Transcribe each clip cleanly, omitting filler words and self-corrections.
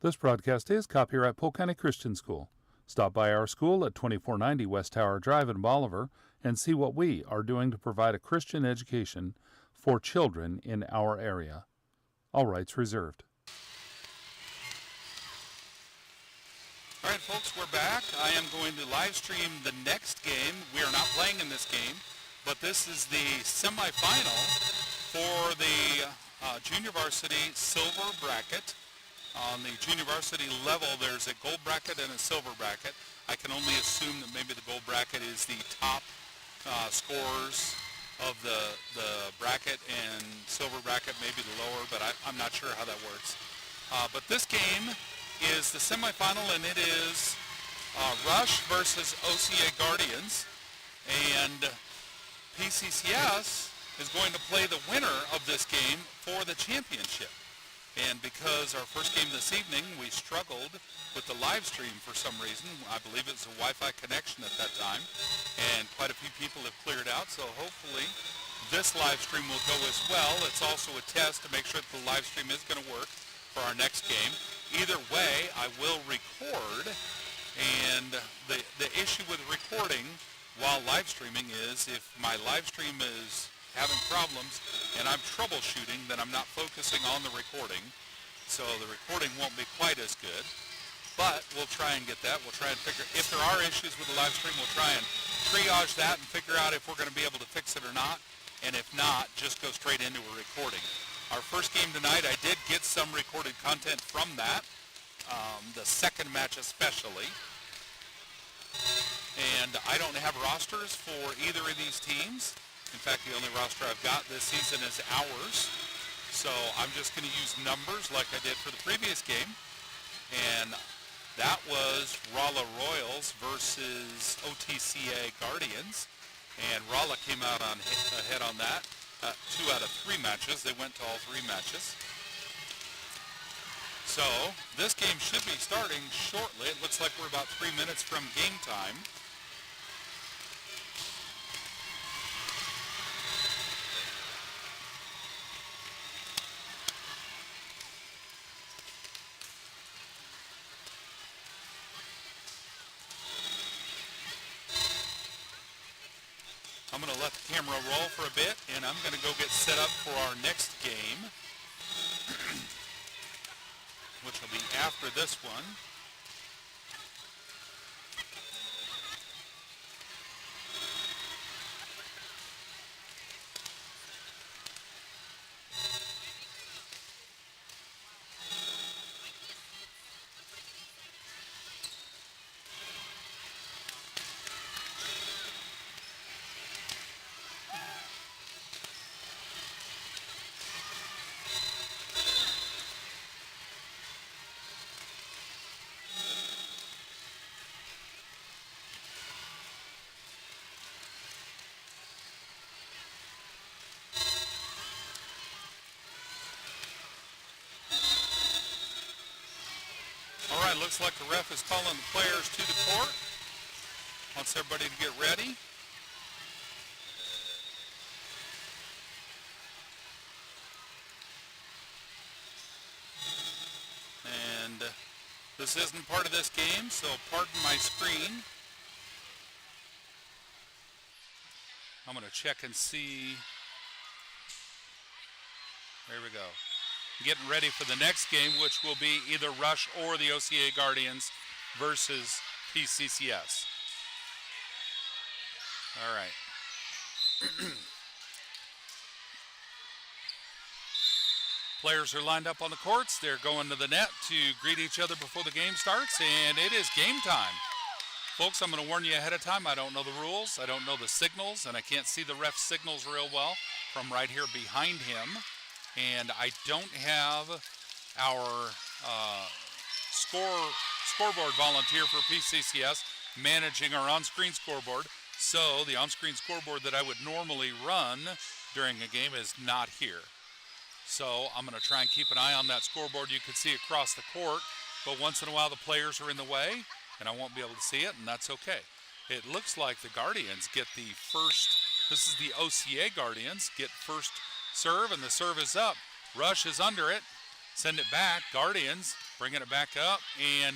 This broadcast is copyright Polk County Christian School. Stop by our school at 2490 West Tower Drive in Bolivar and see what we are doing to provide a Christian education for children in our area. All rights reserved. All right, folks, we're back. I am going to live stream the next game. We are not playing in this game, but this is the semifinal for the junior varsity silver bracket. On the junior varsity level, there's a gold bracket and a silver bracket. I can only assume that maybe the gold bracket is the top scorers of the bracket, and silver bracket maybe the lower, but I'm not sure how that works. But this game is the semifinal, and it is Rush versus OCA Guardians, and PCCS is going to play the winner of this game for the championship. And because our first game this evening, we struggled with the live stream for some reason. I believe it's a Wi-Fi connection at that time, and quite a few people have cleared out, so hopefully this live stream will go as well. It's also a test to make sure that the live stream is going to work for our next game. Either way, I will record, and the issue with recording while live streaming is if my live stream is having problems and I'm troubleshooting, then I'm not focusing on the recording, so the recording won't be quite as good, but we'll try and get that. We'll try and figure, if there are issues with the live stream, we'll try and triage that and figure out if we're going to be able to fix it or not, and if not, just go straight into a recording. Our first game tonight, I did get some recorded content from that, the second match especially, and I don't have rosters for either of these teams. In fact, the only roster I've got this season is ours. So I'm just going to use numbers like I did for the previous game. And that was Rolla Royals versus OTCA Guardians. And Rolla came out ahead on that. 2 out of 3 matches. They went to all 3 matches. So this game should be starting shortly. It looks like we're about 3 minutes from game time. I'm going to let the camera roll for a bit, and I'm going to go get set up for our next game, which will be after this one. All right, looks like the ref is calling the players to the court. Wants everybody to get ready. And this isn't part of this game, so pardon my screen. I'm going to check and see. There we go. Getting ready for the next game, which will be either Rush or the OCA Guardians versus PCCS. All right. Players are lined up on the courts. They're going to the net to greet each other before the game starts, and it is game time. Folks, I'm going to warn you ahead of time. I don't know the rules. I don't know the signals, and I can't see the ref's signals real well from right here behind him. And I don't have our scoreboard volunteer for PCCS managing our on-screen scoreboard. So the on-screen scoreboard that I would normally run during a game is not here. So I'm going to try and keep an eye on that scoreboard you can see across the court. But once in a while the players are in the way, and I won't be able to see it, and that's okay. It looks like the Guardians get the first, this is the OCA Guardians, get first serve, and the serve is up. Rush is under it. send it back. Guardians bringing it back up, and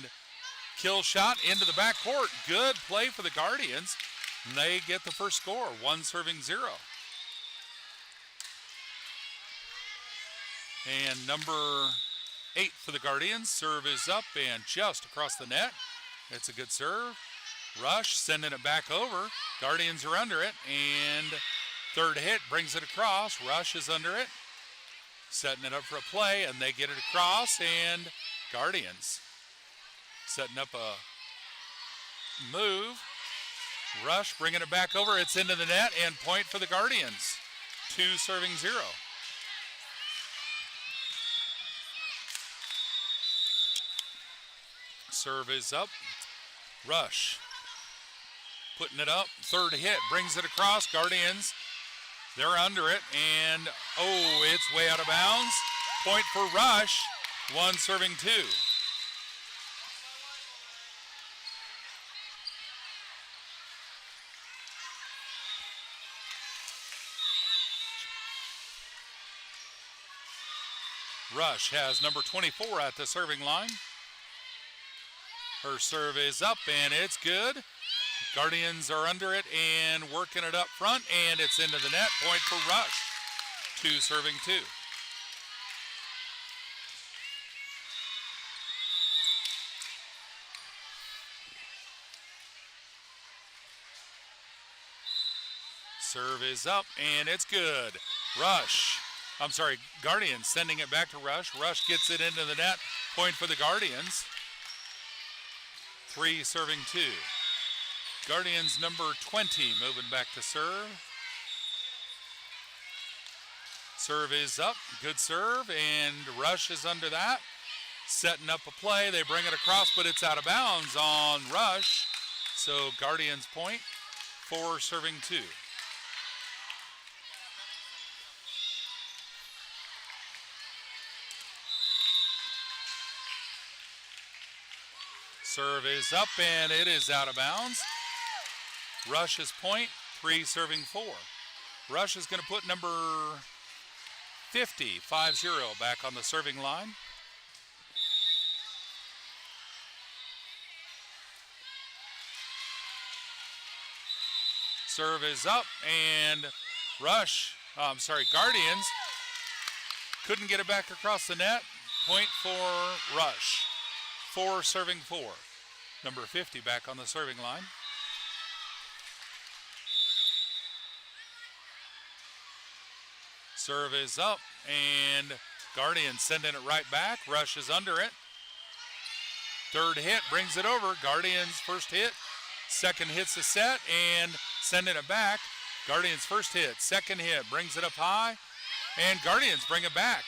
kill shot into the backcourt. Good play for the Guardians. And they get the first score, 1-0. And number 8 for the Guardians. Serve is up and just across the net. It's a good serve. Rush sending it back over. Guardians are under it, and third hit brings it across. Rush is under it, setting it up for a play, and they get it across, and Guardians setting up a move. Rush bringing it back over. It's into the net, and point for the Guardians. 2-0. Serve is up. Rush putting it up. Third hit brings it across. Guardians, they're under it, and it's way out of bounds. Point for Rush. 1-2. Rush has number 24 at the serving line. Her serve is up, and it's good. Guardians are under it and working it up front, and it's into the net. Point for Rush. 2-2. Serve is up, and it's good. Guardians sending it back to Rush. Rush gets it into the net. Point for the Guardians. 3-2. Guardians number 20 moving back to serve. Serve is up. Good serve, and Rush is under that. Setting up a play. They bring it across, but it's out of bounds on Rush. So Guardians point. 4-2. Serve is up, and it is out of bounds. Rush's point, 3-4. Rush is going to put number 50, 5-0, back on the serving line. Serve is up, and Guardians couldn't get it back across the net. Point for Rush. 4-4. Number 50 back on the serving line. Serve is up, and Guardians sending it right back. Rush is under it. Third hit brings it over. Guardians first hit. Second hit's a set, and sending it back. Guardians first hit. Second hit brings it up high, and Guardians bring it back.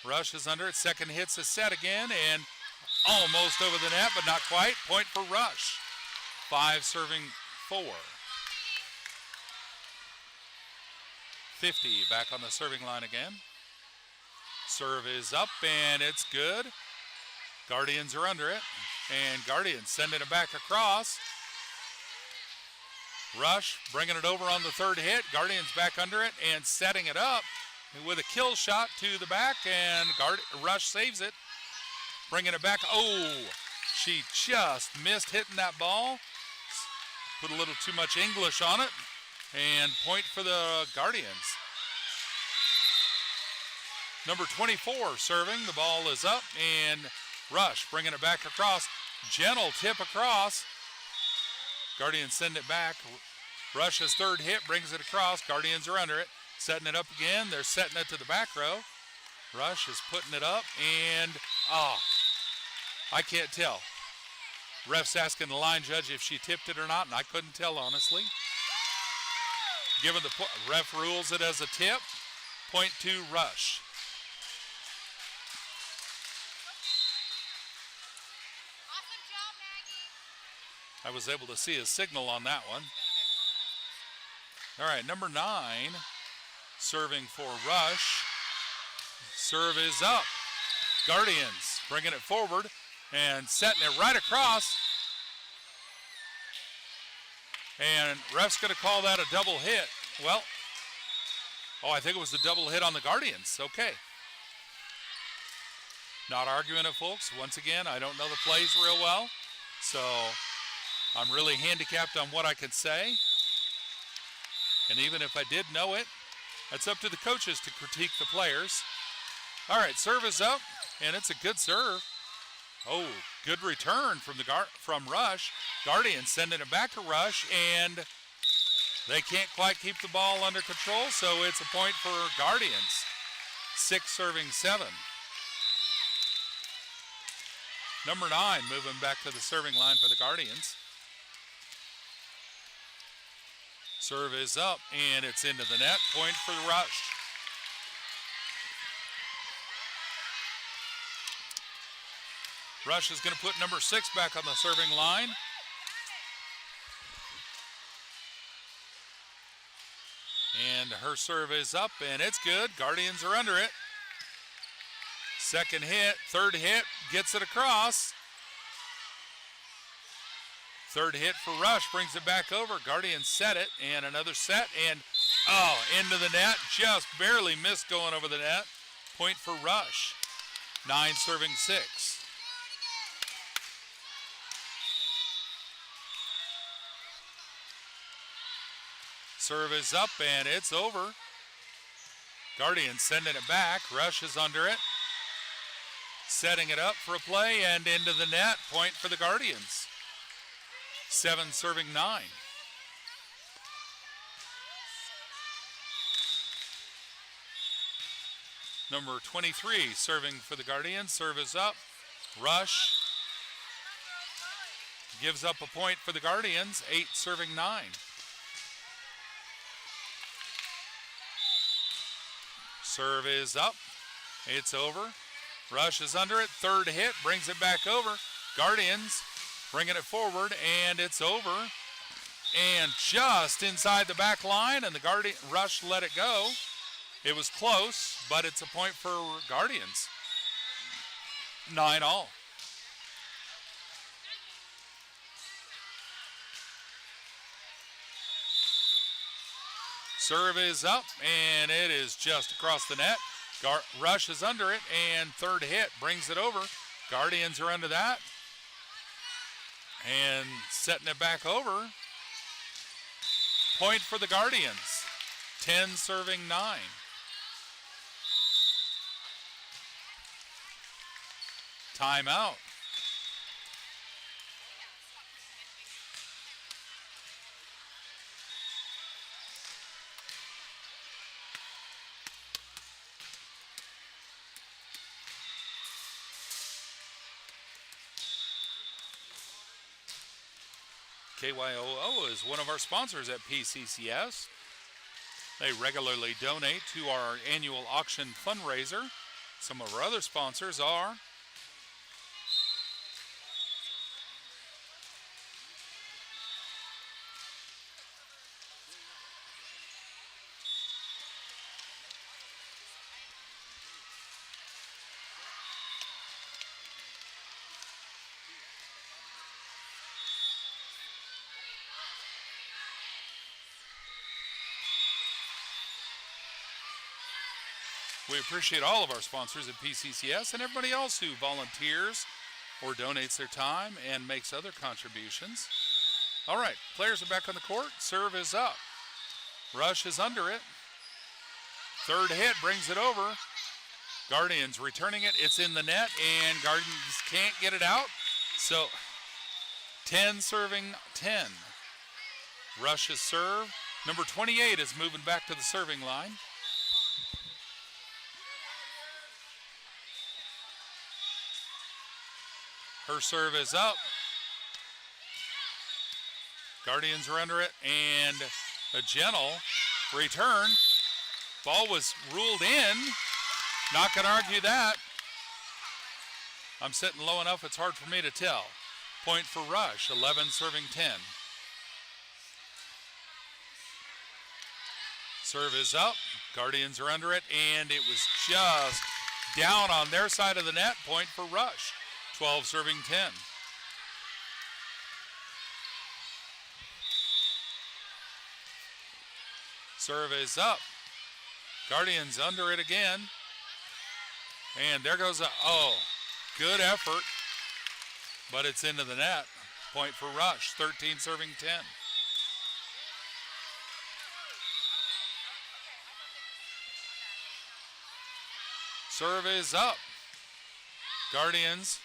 Rush is under it. Second hit's a set again, and almost over the net, but not quite. Point for Rush. 5-4. 50 back on the serving line again. Serve is up, and it's good. Guardians are under it, and Guardians sending it back across. Rush bringing it over on the third hit. Guardians back under it and setting it up with a kill shot to the back, and Rush saves it. Bringing it back. She just missed hitting that ball. Put a little too much English on it. And point for the Guardians. Number 24 serving. The ball is up, and Rush bringing it back across. Gentle tip across. Guardians send it back. Rush's third hit brings it across. Guardians are under it. Setting it up again. They're setting it to the back row. Rush is putting it up, and I can't tell. Ref's asking the line judge if she tipped it or not, and I couldn't tell, honestly. Given the ref rules it as a tip. Point to Rush. Awesome job, Maggie. I was able to see a signal on that one. All right, number 9, serving for Rush. Serve is up. Guardians bringing it forward and setting it right across. And ref's going to call that a double hit. Well, I think it was a double hit on the Guardians. Okay. Not arguing it, folks. Once again, I don't know the plays real well, so I'm really handicapped on what I can say. And even if I did know it, it's up to the coaches to critique the players. All right, serve is up, and it's a good serve. Oh, good return from from Rush. Guardians sending it back to Rush, and they can't quite keep the ball under control, so it's a point for Guardians. 6 serving 7. Number 9 moving back to the serving line for the Guardians. Serve is up, and it's into the net. Point for the Rush. Rush is going to put number 6 back on the serving line. And her serve is up, and it's good. Guardians are under it. Second hit, third hit, gets it across. Third hit for Rush, brings it back over. Guardians set it, and another set, and into the net. Just barely missed going over the net. Point for Rush. 9 serving 6. Serve is up, and it's over. Guardians sending it back. Rush is under it. Setting it up for a play, and into the net. Point for the Guardians. 7 serving 9. Number 23 serving for the Guardians. Serve is up. Rush gives up a point for the Guardians. 8 serving 9. Serve is up. It's over. Rush is under it. Third hit brings it back over. Guardians bringing it forward, and it's over. And just inside the back line, and the Rush let it go. It was close, but it's a point for Guardians. 9-all. Serve is up, and it is just across the net. Rush is under it, and third hit brings it over. Guardians are under that. And setting it back over. Point for the Guardians. 10 serving 9. Timeout. KYOO is one of our sponsors at PCCS. They regularly donate to our annual auction fundraiser. Some of our other sponsors are We appreciate all of our sponsors at PCCS and everybody else who volunteers or donates their time and makes other contributions. All right, players are back on the court. Serve is up. Rush is under it. Third hit brings it over. Guardians returning it. It's in the net, and Guardians can't get it out. So 10 serving 10. Rush's serve. Number 28 is moving back to the serving line. Her serve is up. Guardians are under it, and a gentle return. Ball was ruled in. Not going to argue that. I'm sitting low enough, it's hard for me to tell. Point for Rush, 11 serving 10. Serve is up. Guardians are under it, and it was just down on their side of the net. Point for Rush, 12 serving 10. Serve is up. Guardians under it again. And there goes Good effort, but it's into the net. Point for Rush, 13 serving 10. Serve is up. Guardians,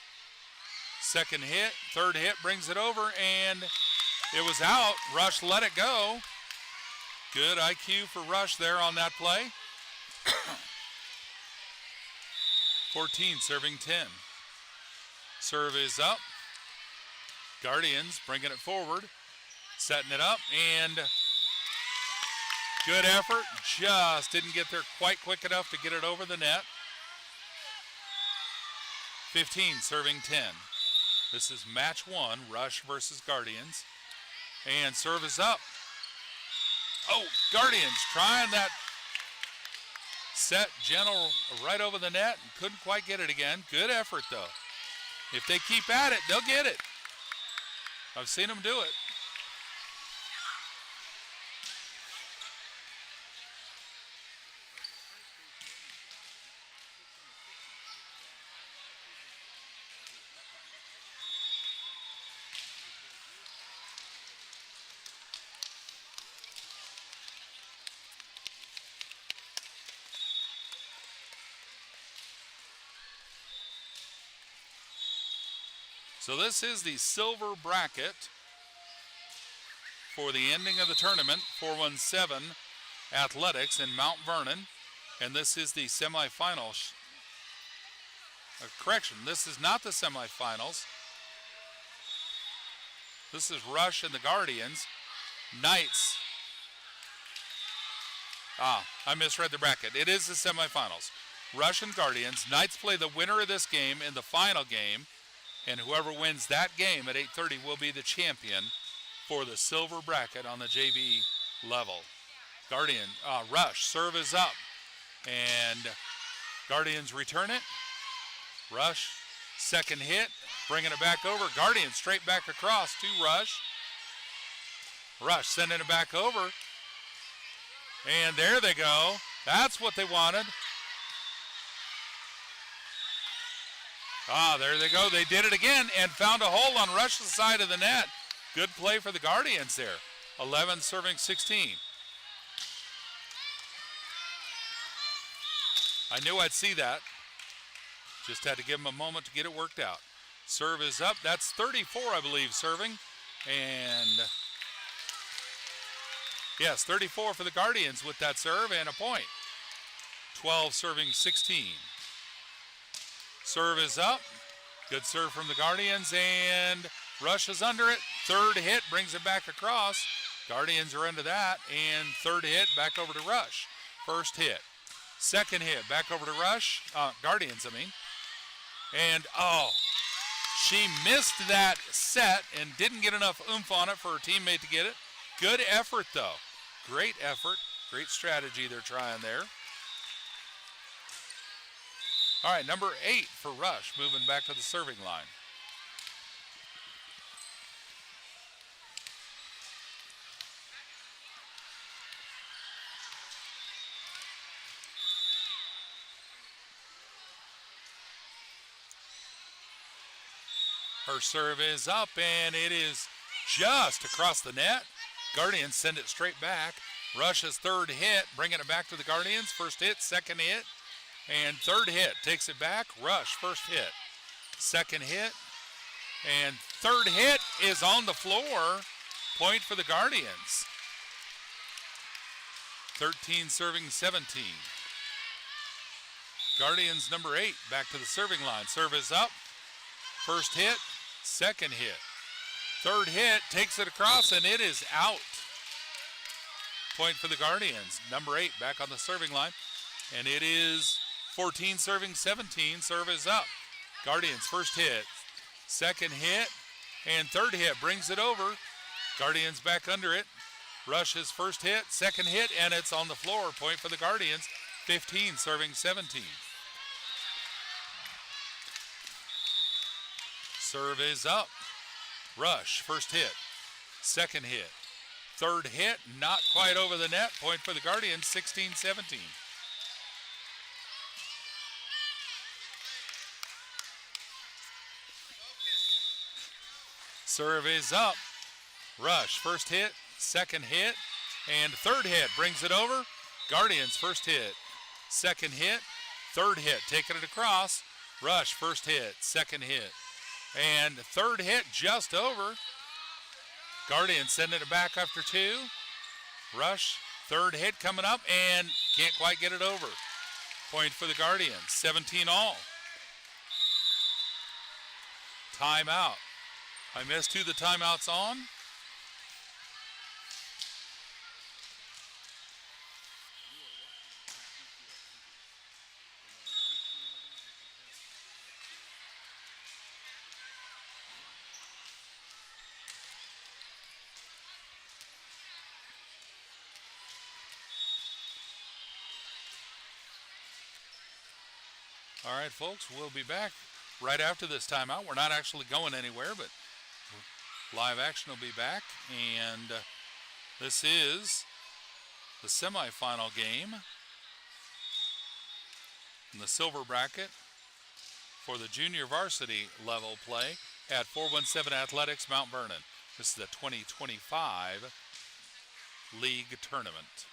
second hit, third hit brings it over, and it was out. Rush let it go. Good IQ for Rush there on that play. 14 serving 10. Serve is up. Guardians bringing it forward, setting it up, and good effort. Just didn't get there quite quick enough to get it over the net. 15 serving 10. This is match one, Rush versus Guardians. And serve is up. Oh, Guardians trying that set gentle right over the net and couldn't quite get it again. Good effort though. If they keep at it, they'll get it. I've seen them do it. So this is the silver bracket for the ending of the tournament, 417 Athletics in Mount Vernon. And this is the semifinals. Correction, this is not the semifinals. This is Rush and the Guardians. Knights. I misread the bracket. It is the semifinals. Rush and Guardians. Knights play the winner of this game in the final game. And whoever wins that game at 8:30 will be the champion for the silver bracket on the JV level. Rush, serve is up. And Guardians return it. Rush, second hit, bringing it back over. Guardians straight back across to Rush. Rush sending it back over. And there they go. That's what they wanted. There they go. They did it again and found a hole on Rush's side of the net. Good play for the Guardians there. 11 serving 16. I knew I'd see that. Just had to give them a moment to get it worked out. Serve is up. That's 34, I believe, serving. And yes, 34 for the Guardians with that serve and a point. 12 serving 16. Serve is up. Good serve from the Guardians, and Rush is under it. Third hit brings it back across. Guardians are into that, and third hit back over to Rush. First hit. Second hit back over to Rush. Guardians, I mean. And, she missed that set and didn't get enough oomph on it for her teammate to get it. Good effort, though. Great effort. Great strategy they're trying there. All right, number 8 for Rush, moving back to the serving line. Her serve is up, and it is just across the net. Guardians send it straight back. Rush's third hit, bringing it back to the Guardians. First hit, second hit. And third hit, takes it back. Rush, first hit. Second hit. And third hit is on the floor. Point for the Guardians. 13 serving 17. Guardians number 8, back to the serving line. Serve is up. First hit, second hit. Third hit, takes it across, and it is out. Point for the Guardians. Number 8, back on the serving line. And it is 14 serving 17. Serve is up. Guardians first hit, second hit, and third hit brings it over. Guardians back under it. Rush's first hit, second hit, and it's on the floor. Point for the Guardians. 15 serving 17. Serve is up. Rush first hit, second hit, third hit, not quite over the net. Point for the Guardians. 16-17. Serve is up. Rush, first hit, second hit, and third hit brings it over. Guardians, first hit, second hit, third hit, taking it across. Rush, first hit, second hit, and third hit just over. Guardians sending it back after two. Rush, third hit coming up, and can't quite get it over. Point for the Guardians, 17 all. Timeout. I missed who the timeout's on. All right, folks, we'll be back right after this timeout. We're not actually going anywhere, but live action will be back. And this is the semifinal game in the silver bracket for the junior varsity level play at 417 Athletics Mount Vernon. This is the 2025 league tournament.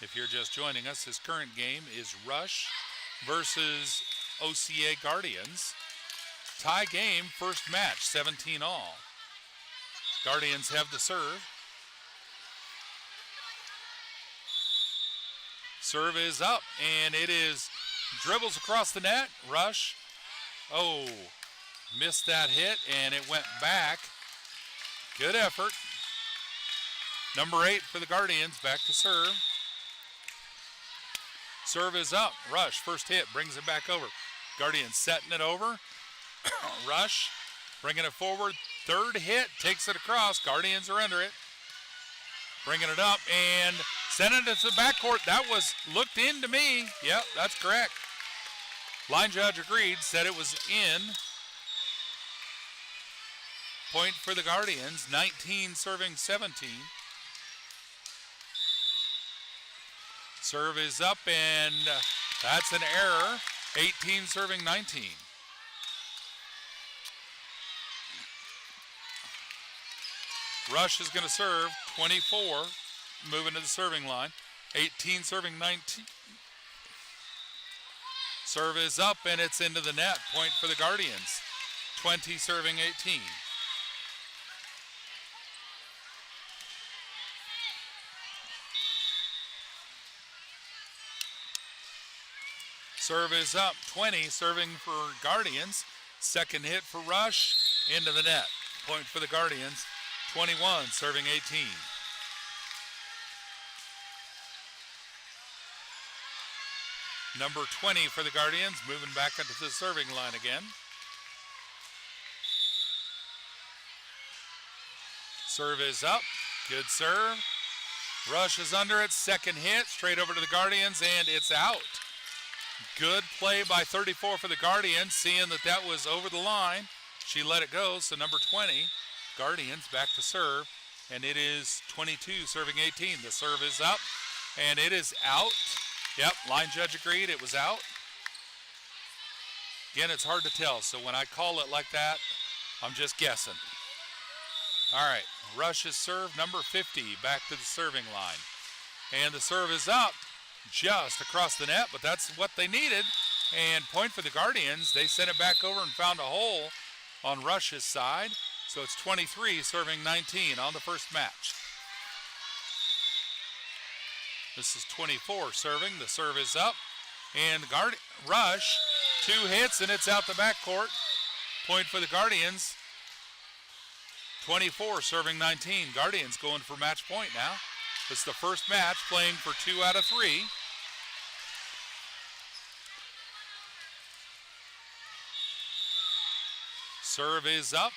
If you're just joining us, this current game is Rush versus OCA Guardians. Tie game, first match, 17 all. Guardians have the serve. Serve is up, and it is dribbles across the net. Rush, missed that hit, and it went back. Good effort. Number 8 for the Guardians, back to serve. Serve is up. Rush, first hit, brings it back over. Guardians setting it over. Rush, bringing it forward. Third hit, takes it across. Guardians are under it. Bringing it up and sending it to the backcourt. That was looked in to me. Yep, that's correct. Line judge agreed, said it was in. Point for the Guardians, 19 serving 17. Serve is up, and that's an error. 18 serving 19. Rush is going to serve, 24, moving to the serving line. 18 serving 19. Serve is up, and it's into the net. Point for the Guardians, 20 serving 18. Serve is up, 20, serving for Guardians. Second hit for Rush, into the net. Point for the Guardians, 21, serving 18. Number 20 for the Guardians, moving back into the serving line again. Serve is up, good serve. Rush is under it, second hit, straight over to the Guardians, and it's out. Good play by 34 for the Guardians, seeing that was over the line. She let it go, so number 20, Guardians back to serve, and it is 22 serving 18. The serve is up, and it is out. Yep, line judge agreed, it was out. Again, it's hard to tell, so when I call it like that, I'm just guessing. All right, Rush's serve, number 50, back to the serving line. And the serve is up. Just across the net, but that's what they needed. And point for the Guardians. They sent it back over and found a hole on Rush's side. So it's 23 serving 19 on the first match. This is 24 serving. The serve is up. And Rush, 2 hits, and it's out the backcourt. Point for the Guardians. 24 serving 19. Guardians going for match point now. It's the first match, playing for 2 out of 3. Serve is up,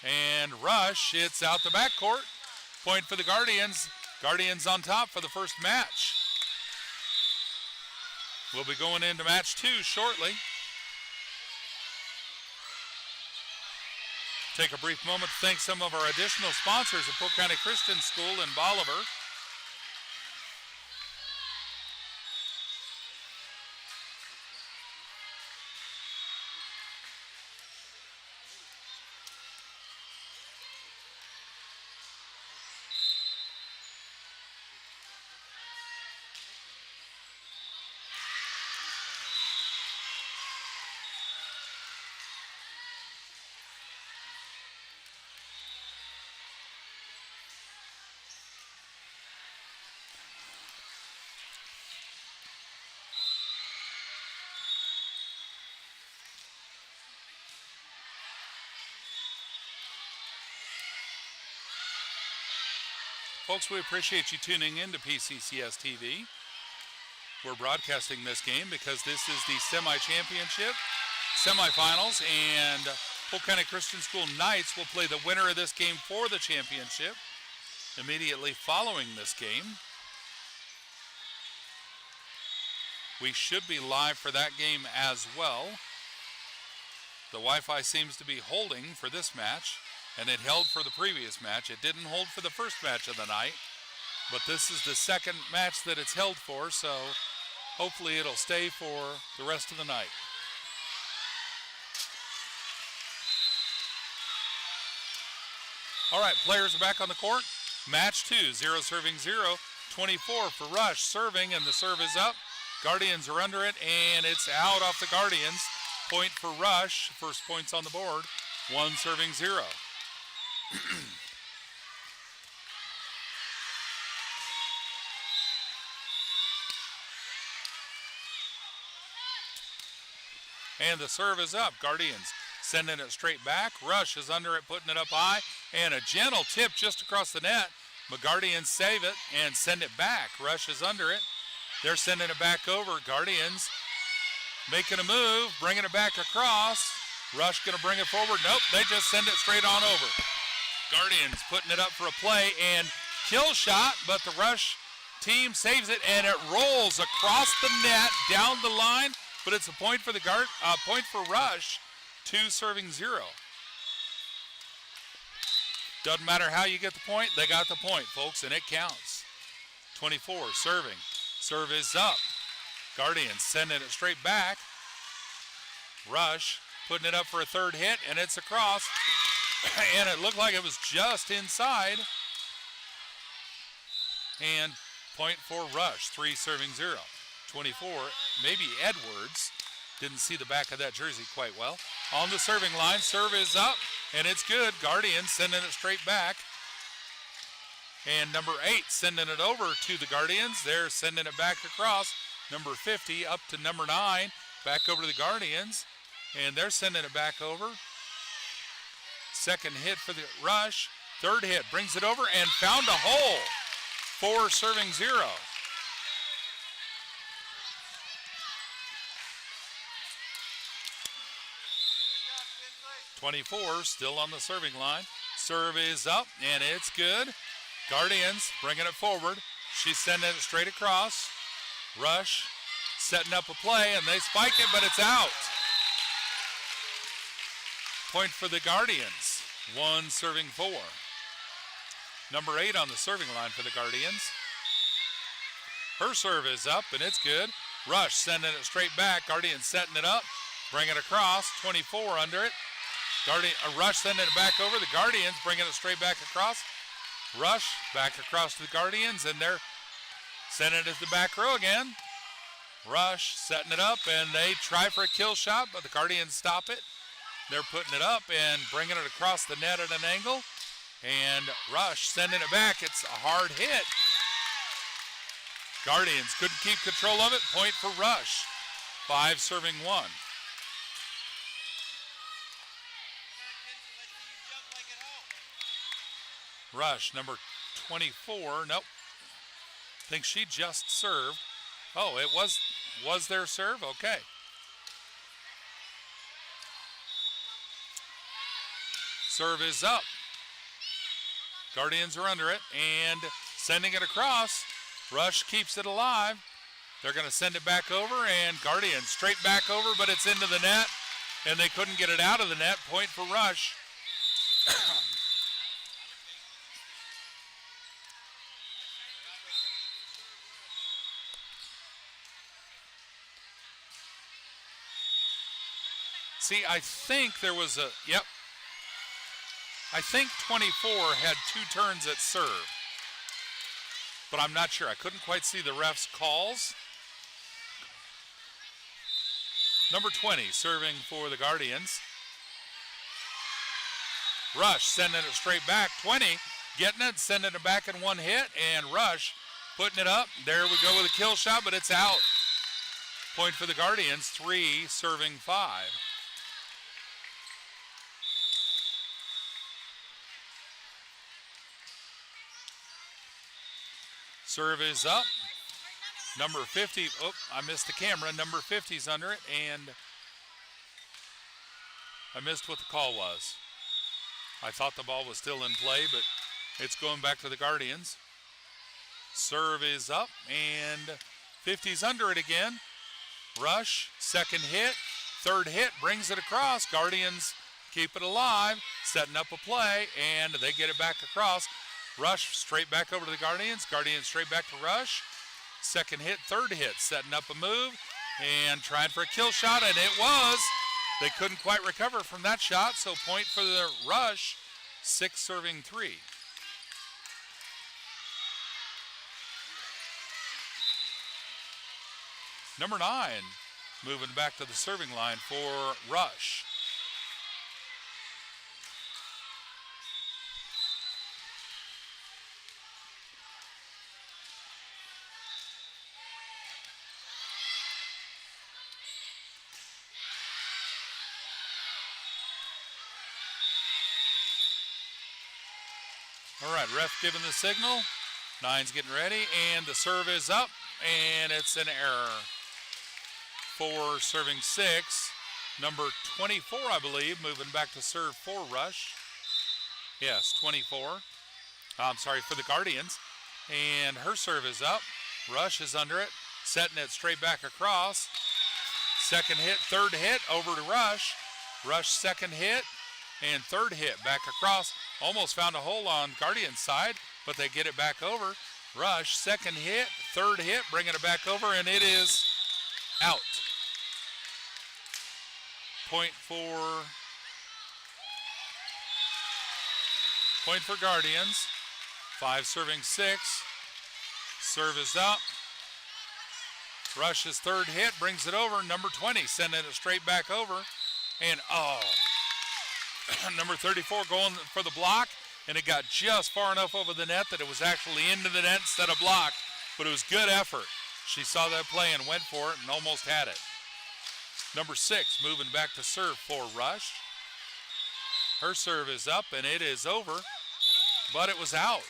and Rush, it's out the backcourt. Point for the Guardians. Guardians on top for the first match. We'll be going into match 2 shortly. Take a brief moment to thank some of our additional sponsors at Polk County Christian School in Bolivar. Folks, we appreciate you tuning in to PCCS TV. We're broadcasting this game because this is the semi-championship, semifinals, and Polk County Christian School Knights will play the winner of this game for the championship immediately following this game. We should be live for that game as well. The Wi-Fi seems to be holding for this match, and it held for the previous match. It didn't hold for the first match of the night, but this is the second match that it's held for, so hopefully it'll stay for the rest of the night. All right, players are back on the court. Match 2, 0 serving 0, 24 for Rush serving, and the serve is up. Guardians are under it, and it's out off the Guardians. Point for Rush, first points on the board, 1 serving 0. And the serve is up. Guardians sending it straight back. Rush is under it, putting it up high, and a gentle tip just across the net. But Guardians save it and send it back. Rush is under it. They're sending it back over. Guardians making a move, bringing it back across. Rush going to bring it forward. Nope, they just send it straight on over. Guardians putting it up for a play and kill shot, but the Rush team saves it, and it rolls across the net down the line, but it's a point for the point for Rush, 2 serving 0. Doesn't matter how you get the point, they got the point, folks, and it counts. 24 serving. Serve is up. Guardians sending it straight back. Rush putting it up for a third hit, and it's across. And it looked like it was just inside. And point for Rush, 3 serving 0. 24, maybe Edwards. Didn't see the back of that jersey quite well. On the serving line, serve is up, and it's good. Guardians sending it straight back. And number 8 sending it over to the Guardians. They're sending it back across. Number 50 up to number 9. Back over to the Guardians. And they're sending it back over. Second hit for the Rush. Third hit brings it over and found a hole. 4 serving 0. .24 still on the serving line. Serve is up, and it's good. Guardians bringing it forward. She's sending it straight across. Rush setting up a play, and they spike it, but it's out. Point for the Guardians. 1 serving 4. Number 8 on the serving line for the Guardians. Her serve is up, and it's good. Rush sending it straight back. Guardians setting it up. Bring it across. 24 under it. Rush sending it back over. The Guardians bringing it straight back across. Rush back across to the Guardians, and they're sending it to the back row again. Rush setting it up, and they try for a kill shot, but the Guardians stop it. They're putting it up and bringing it across the net at an angle. And Rush sending it back. It's a hard hit. Guardians couldn't keep control of it. Point for Rush. 5 serving 1. Rush, number 24. Nope. Think she just served. Oh, it was their serve? Okay. Serve is up. Guardians are under it and sending it across. Rush keeps it alive. They're going to send it back over, and Guardians straight back over, but it's into the net, and they couldn't get it out of the net. Point for Rush. See, I think there was a, yep. I think 24 had 2 turns at serve, but I'm not sure. I couldn't quite see the ref's calls. Number 20 serving for the Guardians. Rush sending it straight back. 20 getting it, sending it back in 1 hit, and Rush putting it up. There we go with a kill shot, but it's out. Point for the Guardians, 3 serving 5. Serve is up. Number 50, oh, I missed the camera. Number 50's under it, and I missed what the call was. I thought the ball was still in play, but it's going back to the Guardians. Serve is up, and 50's under it again. Rush, second hit, third hit, brings it across. Guardians keep it alive, setting up a play, and they get it back across. Rush straight back over to the Guardians. Guardians straight back to Rush. Second hit, third hit, setting up a move and trying for a kill shot, and it was. They couldn't quite recover from that shot, so point for the Rush, 6 serving 3. Number 9 moving back to the serving line for Rush. All right, ref giving the signal. 9's getting ready, and the serve is up, and it's an error. 4 serving 6. Number 24, I believe, moving back to serve for Rush. Yes, 24. I'm sorry, for the Guardians. And her serve is up. Rush is under it, setting it straight back across. Second hit, third hit, over to Rush. Rush second hit, and third hit back across. Almost found a hole on Guardian's side, but they get it back over. Rush, second hit, third hit, bringing it back over, and it is out. Point for Guardians. 5 serving 6. Serve is up. Rush's third hit brings it over. Number 20 sending it straight back over. And number 34 going for the block, and it got just far enough over the net that it was actually into the net instead of blocked, but it was good effort. She saw that play and went for it and almost had it. Number 6 moving back to serve for Rush. Her serve is up, and it is over, but it was out.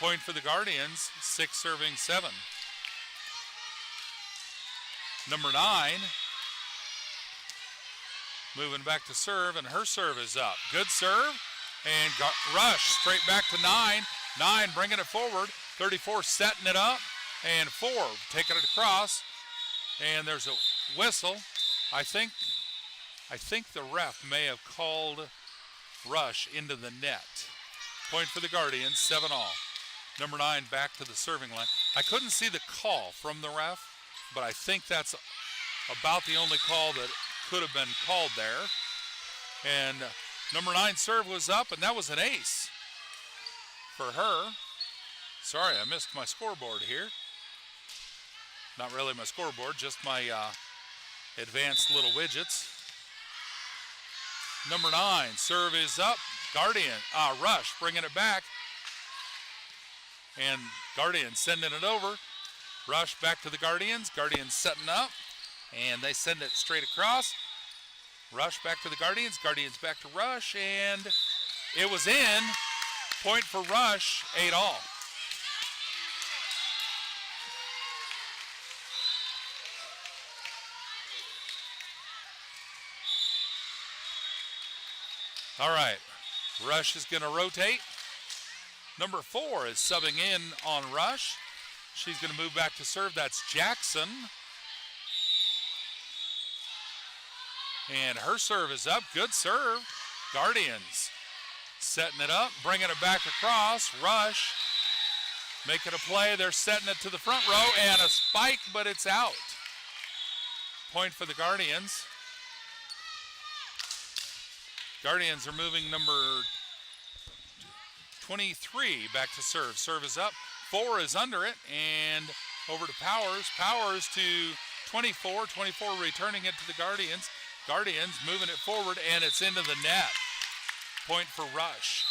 Point for the Guardians, 6 serving 7. Number 9 moving back to serve, and her serve is up. Good serve, and Rush straight back to 9. 9 bringing it forward. 34 setting it up, and 4 taking it across. And there's a whistle. I think the ref may have called Rush into the net. Point for the Guardians, 7-all. Number 9 back to the serving line. I couldn't see the call from the ref, but I think that's about the only call that could have been called there. And number 9 serve was up, and that was an ace for her. Sorry, I missed my scoreboard here. Not really my scoreboard, just my advanced little widgets. Number 9 serve is up. Rush bringing it back, and Guardians sending it over. Rush back to the Guardians. Guardians setting up, and they send it straight across. Rush back to the Guardians. Guardians back to Rush, and it was in. Point for Rush, 8-all. All right, Rush is going to rotate. Number 4 is subbing in on Rush. She's going to move back to serve. That's Jackson. And her serve is up. Good serve. Guardians setting it up, bringing it back across. Rush making a play. They're setting it to the front row, and a spike, but it's out. Point for the Guardians. Guardians are moving number 23 back to serve. Serve is up. 4 is under it, and over to Powers. Powers to 24. 24 returning it to the Guardians. Guardians moving it forward, and it's into the net. Point for Rush.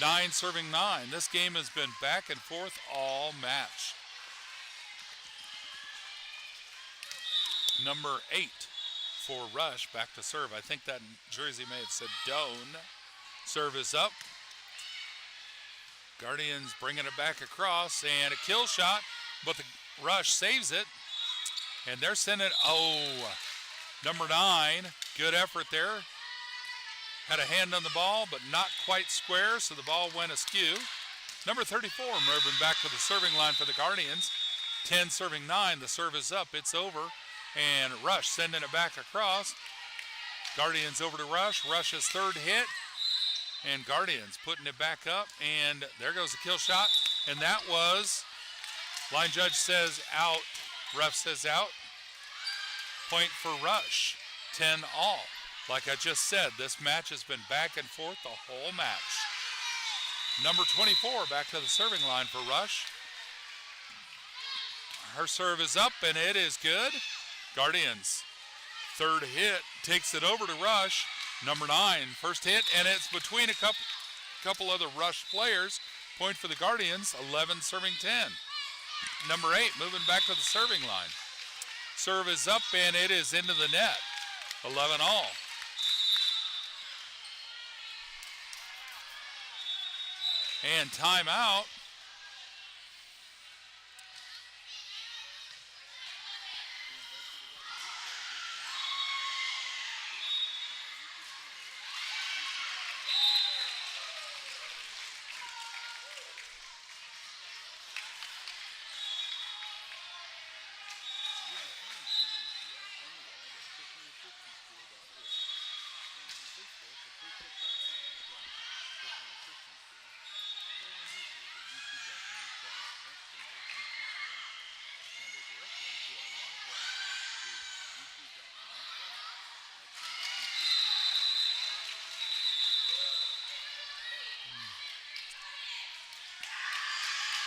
9 serving 9. This game has been back and forth all match. Number 8 for Rush back to serve. I think that jersey may have said Doan. Serve is up. Guardians bringing it back across, and a kill shot, but the Rush saves it. And they're sending, number 9, good effort there. Had a hand on the ball, but not quite square, so the ball went askew. Number 34 moving back to the serving line for the Guardians. 10 serving 9, the serve is up, it's over. And Rush sending it back across. Guardians over to Rush. Rush's third hit. And Guardians putting it back up. And there goes the kill shot. And that was, line judge says out. Ref says out. Point for Rush. 10 all. Like I just said, this match has been back and forth the whole match. Number 24 back to the serving line for Rush. Her serve is up, and it is good. Guardians, third hit, takes it over to Rush. Number 9, first hit, and it's between a couple other Rush players. Point for the Guardians, 11 serving 10. Number 8 moving back to the serving line. Serve is up, and it is into the net. 11 all. And timeout.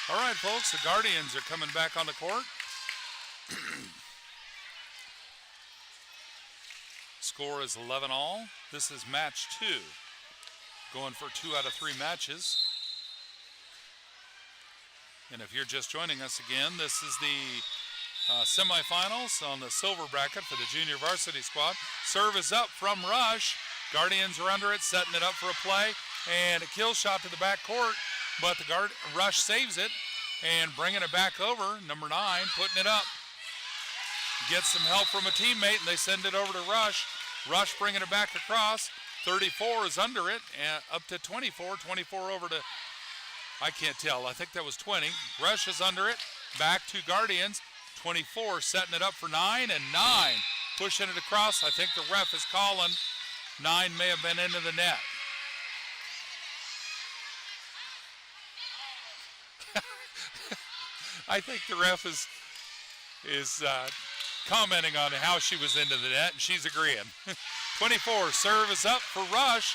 All right, folks, the Guardians are coming back on the court. Score is 11 all. This is match 2. Going for 2 out of 3 matches. And if you're just joining us again, this is the semifinals on the silver bracket for the junior varsity squad. Serve is up from Rush. Guardians are under it, setting it up for a play. And a kill shot to the back court. But the Rush saves it and bringing it back over. Number 9 putting it up. Gets some help from a teammate, and they send it over to Rush. Rush bringing it back across. 34 is under it, and up to 24. 24 over to, I can't tell. I think that was 20. Rush is under it. Back to Guardians. 24 setting it up for 9, and 9 pushing it across. I think the ref is calling. 9 may have been into the net. I think the ref is commenting on how she was into the net, and she's agreeing. 24, serve is up for Rush.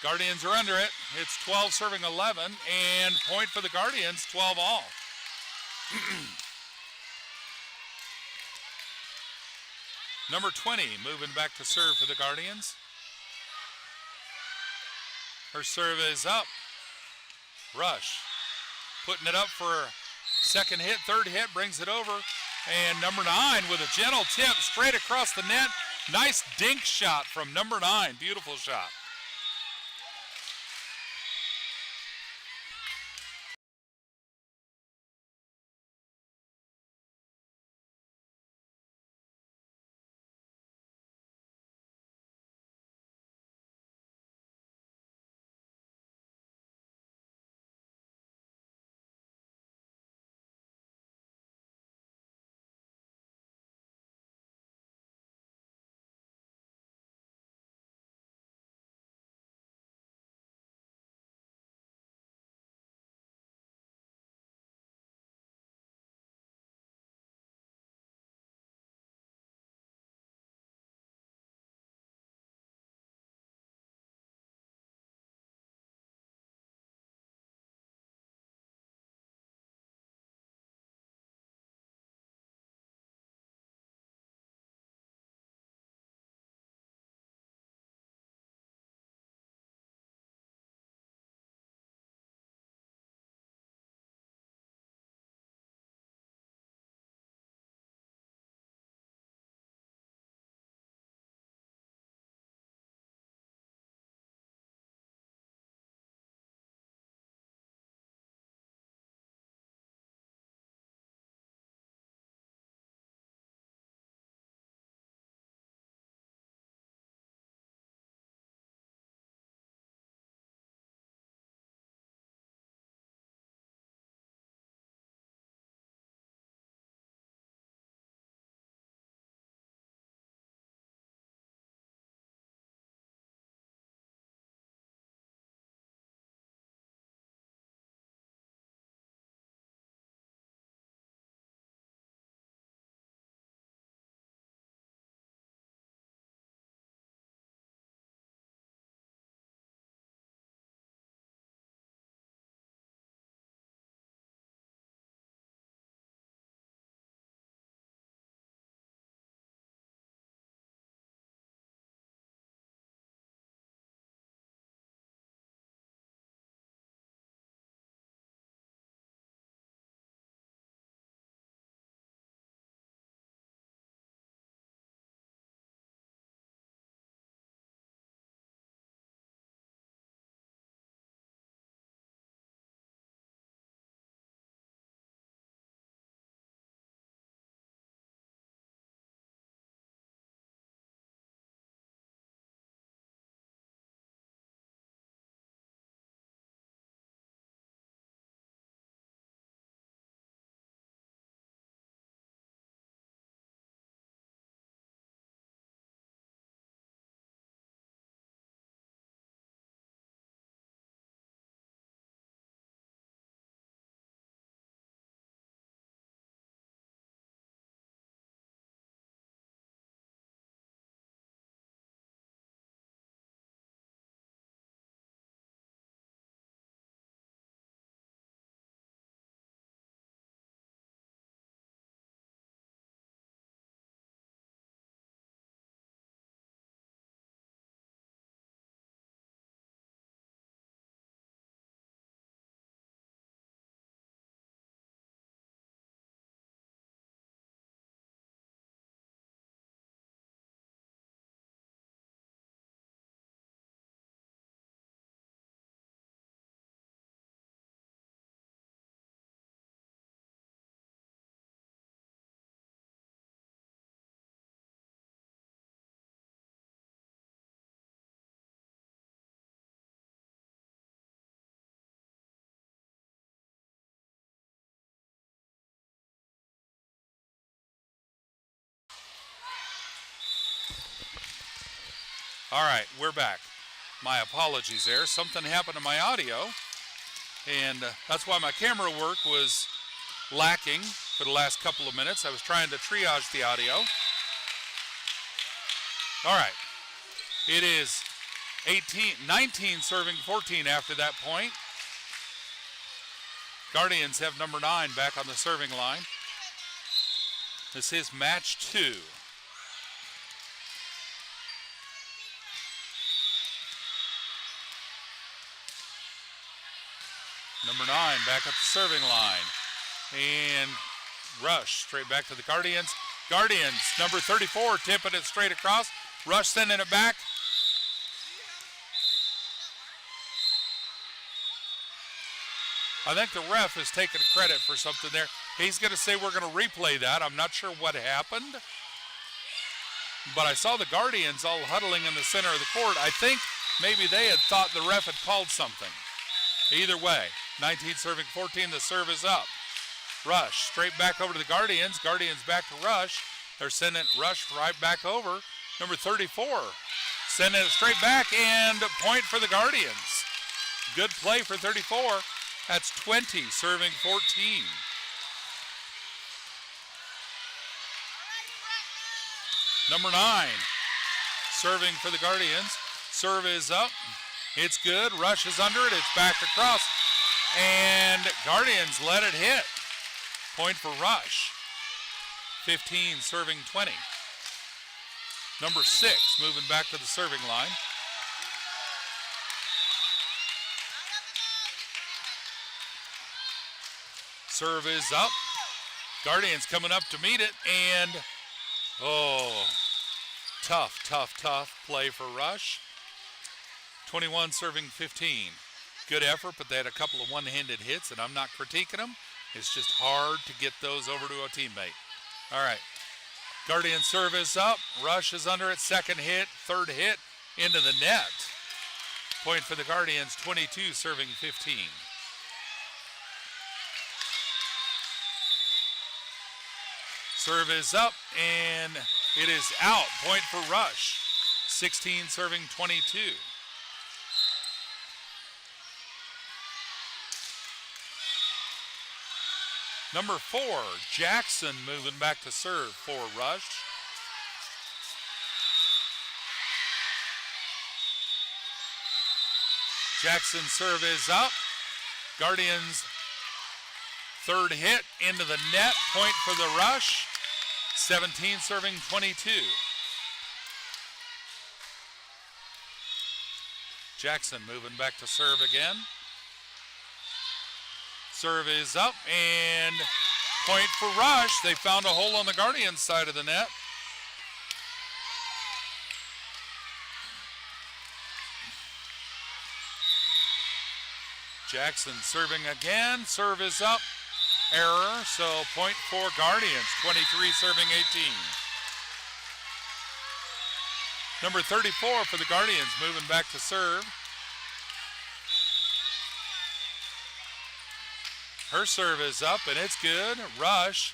Guardians are under it. It's 12 serving 11, and point for the Guardians, 12 all. Number 20 moving back to serve for the Guardians. Her serve is up. Rush putting it up for second hit, third hit, brings it over. And number 9 with a gentle tip straight across the net. Nice dink shot from number 9. Beautiful shot. All right, we're back. My apologies there. Something happened to my audio, and that's why my camera work was lacking for the last couple of minutes. I was trying to triage the audio. All right. It is 19 serving 14 after that point. Guardians have number 9 back on the serving line. This is match 2. Number 9 back at the serving line. And Rush straight back to the Guardians. Guardians, number 34, tipping it straight across. Rush sending it back. I think the ref is taking credit for something there. He's going to say we're going to replay that. I'm not sure what happened. But I saw the Guardians all huddling in the center of the court. I think maybe they had thought the ref had called something. Either way, 19 serving 14, the serve is up. Rush straight back over to the Guardians. Guardians back to Rush. They're sending Rush right back over. Number 34 sending it straight back, and point for the Guardians. Good play for 34. That's 20 serving 14. Number 9 serving for the Guardians. Serve is up. It's good. Rush is under it. It's back across. And Guardians let it hit. Point for Rush. 15 serving 20. Number 6 moving back to the serving line. Serve is up. Guardians coming up to meet it, and tough play for Rush. 21 serving 15. Good effort, but they had a couple of one-handed hits, and I'm not critiquing them. It's just hard to get those over to a teammate. All right. Guardian serve is up. Rush is under it. Second hit. Third hit into the net. Point for the Guardians, 22 serving 15. Serve is up, and it is out. Point for Rush. 16 serving 22. Number 4, Jackson moving back to serve for Rush. Jackson serve is up. Guardians third hit into the net. Point for the Rush. 17 serving 22. Jackson moving back to serve again. Serve is up, and point for Rush. They found a hole on the Guardians side of the net. Jackson serving again. Serve is up. Error, so point for Guardians. 23 serving 18. Number 34 for the Guardians moving back to serve. Her serve is up, and it's good. Rush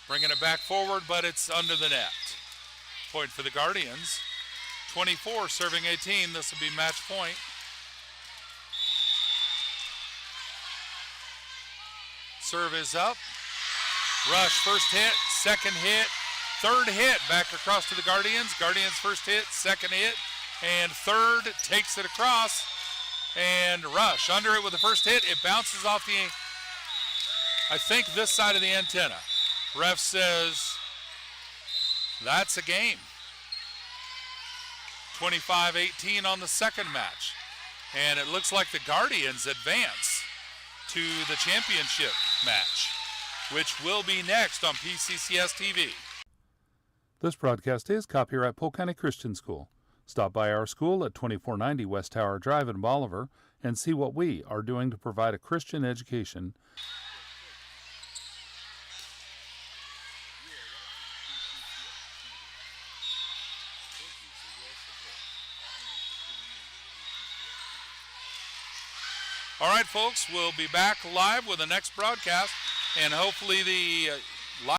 bringing it back forward, but it's under the net. Point for the Guardians. 24 serving 18. This will be match point. Serve is up. Rush first hit, second hit, third hit back across to the Guardians. Guardians first hit, second hit, and third takes it across. And Rush under it with the first hit. It bounces off I think this side of the antenna. Ref says that's a game. 25-18 on the second match. And it looks like the Guardians advance to the championship match, which will be next on PCCS TV. This broadcast is copyright Polk County Christian School. Stop by our school at 2490 West Tower Drive in Bolivar and see what we are doing to provide a Christian education. All right, folks, we'll be back live with the next broadcast, and hopefully the